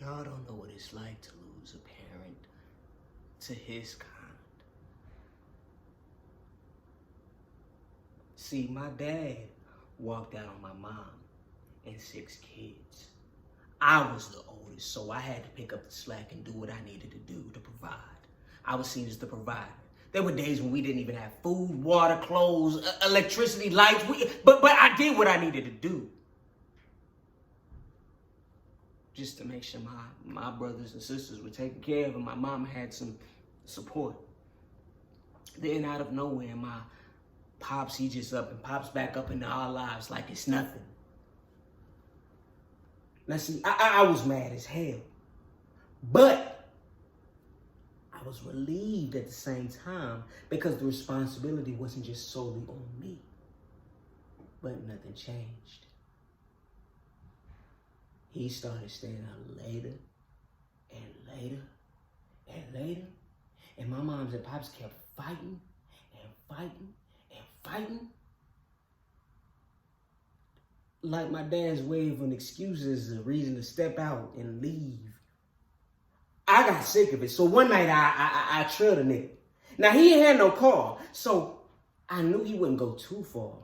Y'all don't know what it's like to lose a parent to his kind. See, my dad walked out on my mom and 6 kids. I was the oldest, so I had to pick up the slack and do what I needed to do to provide. I was seen as the provider. There were days when we didn't even have food, water, clothes, electricity, lights, but I did what I needed to do. Just to make sure my brothers and sisters were taken care of and my mom had some support. Then out of nowhere, my pops, he just up and pops back up into our lives like it's nothing. Now see, I was mad as hell, but I was relieved at the same time because the responsibility wasn't just solely on me. But nothing changed. He started staying out later and later and later. And my moms and pops kept fighting and fighting and fighting. Like my dad's way of an excuse is a reason to step out and leave. I got sick of it. So one night I trailed a nigga. Now he ain't had no car, so I knew he wouldn't go too far.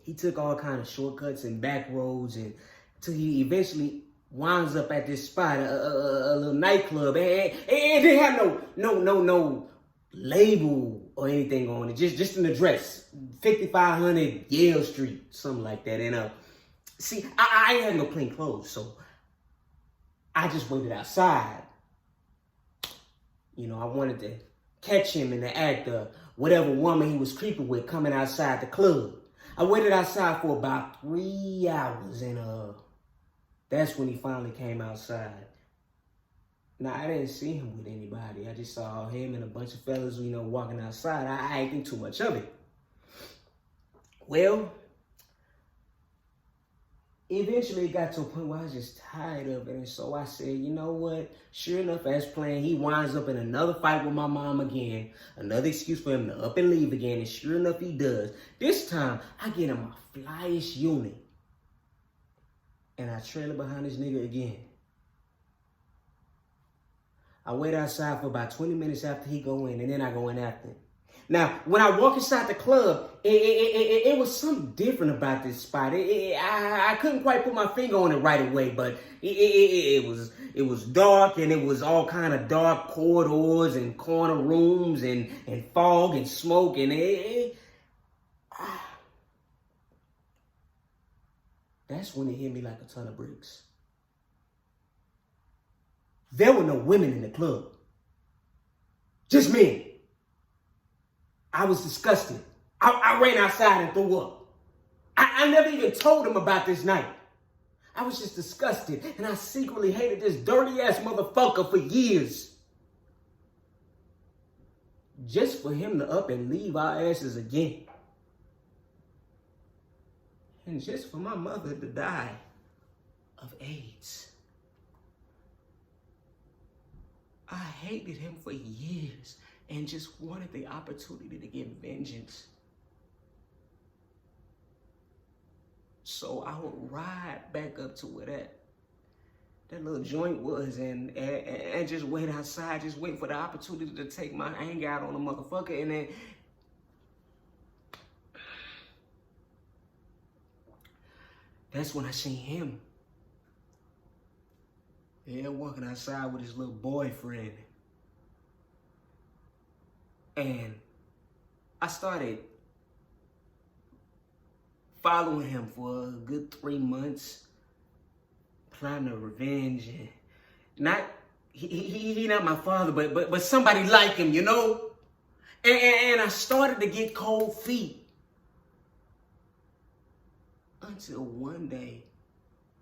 He took all kind of shortcuts and back roads until he eventually winds up at this spot, a little nightclub. And it didn't have no label or anything on it. Just an address, 5500 Yale Street, something like that. And see, I ain't had no clean clothes, so I just waited outside. You know, I wanted to catch him in the act of whatever woman he was creeping with coming outside the club. I waited outside for about 3 hours, and that's when he finally came outside. Now, I didn't see him with anybody. I just saw him and a bunch of fellas, you know, walking outside. I ain't think too much of it. Well, eventually it got to a point where I was just tired of it. And so I said, you know what? Sure enough, as planned, he winds up in another fight with my mom again. Another excuse for him to up and leave again. And sure enough, he does. This time, I get him a flyish unit. And I trail it behind this nigga again. I wait outside for about 20 minutes after he go in, and then I go in after him. Now, when I walk inside the club, it was something different about this spot. I couldn't quite put my finger on it right away, but it was dark, and it was all kind of dark corridors and corner rooms and fog and smoke, and that's when it hit me like a ton of bricks. There were no women in the club. Just men. I was disgusted. I ran outside and threw up. I never even told him about this night. I was just disgusted, and I secretly hated this dirty-ass motherfucker for years. Just for him to up and leave our asses again. And just for my mother to die of AIDS. I hated him for years and just wanted the opportunity to get vengeance. So I would ride back up to where that little joint was and just wait outside, just wait for the opportunity to take my anger out on the motherfucker. And then that's when I seen him. Yeah, walking outside with his little boyfriend. And I started following him for a good 3 months, planning a revenge. And not, he not my father, but somebody like him, you know? And I started to get cold feet. Until one day,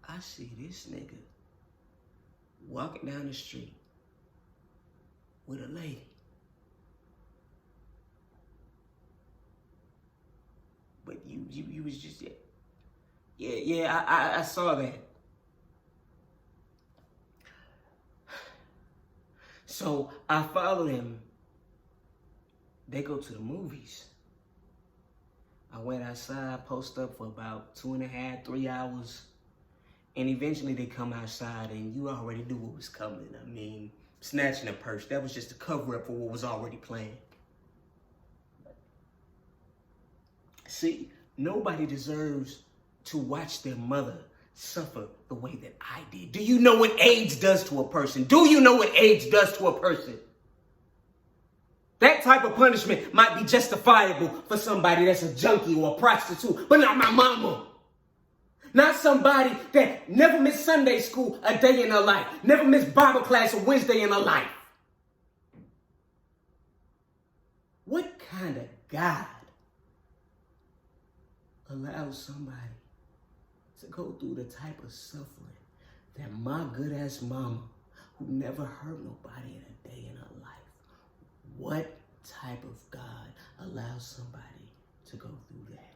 I see this nigga walking down the street with a lady. But you was just, I saw that. So I followed him. They go to the movies. I went outside, posted up for about 2.5, 3 hours. And eventually they come outside and you already knew what was coming. I mean, snatching a purse, that was just a cover-up for what was already planned. See, nobody deserves to watch their mother suffer the way that I did. Do you know what AIDS does to a person? Do you know what AIDS does to a person? That type of punishment might be justifiable for somebody that's a junkie or a prostitute, but not my mama. Not somebody that never missed Sunday school a day in her life, never missed Bible class a Wednesday in her life. What kind of God allows somebody to go through the type of suffering that my good-ass mama, who never hurt nobody in a day in her life, what type of God allows somebody to go through that?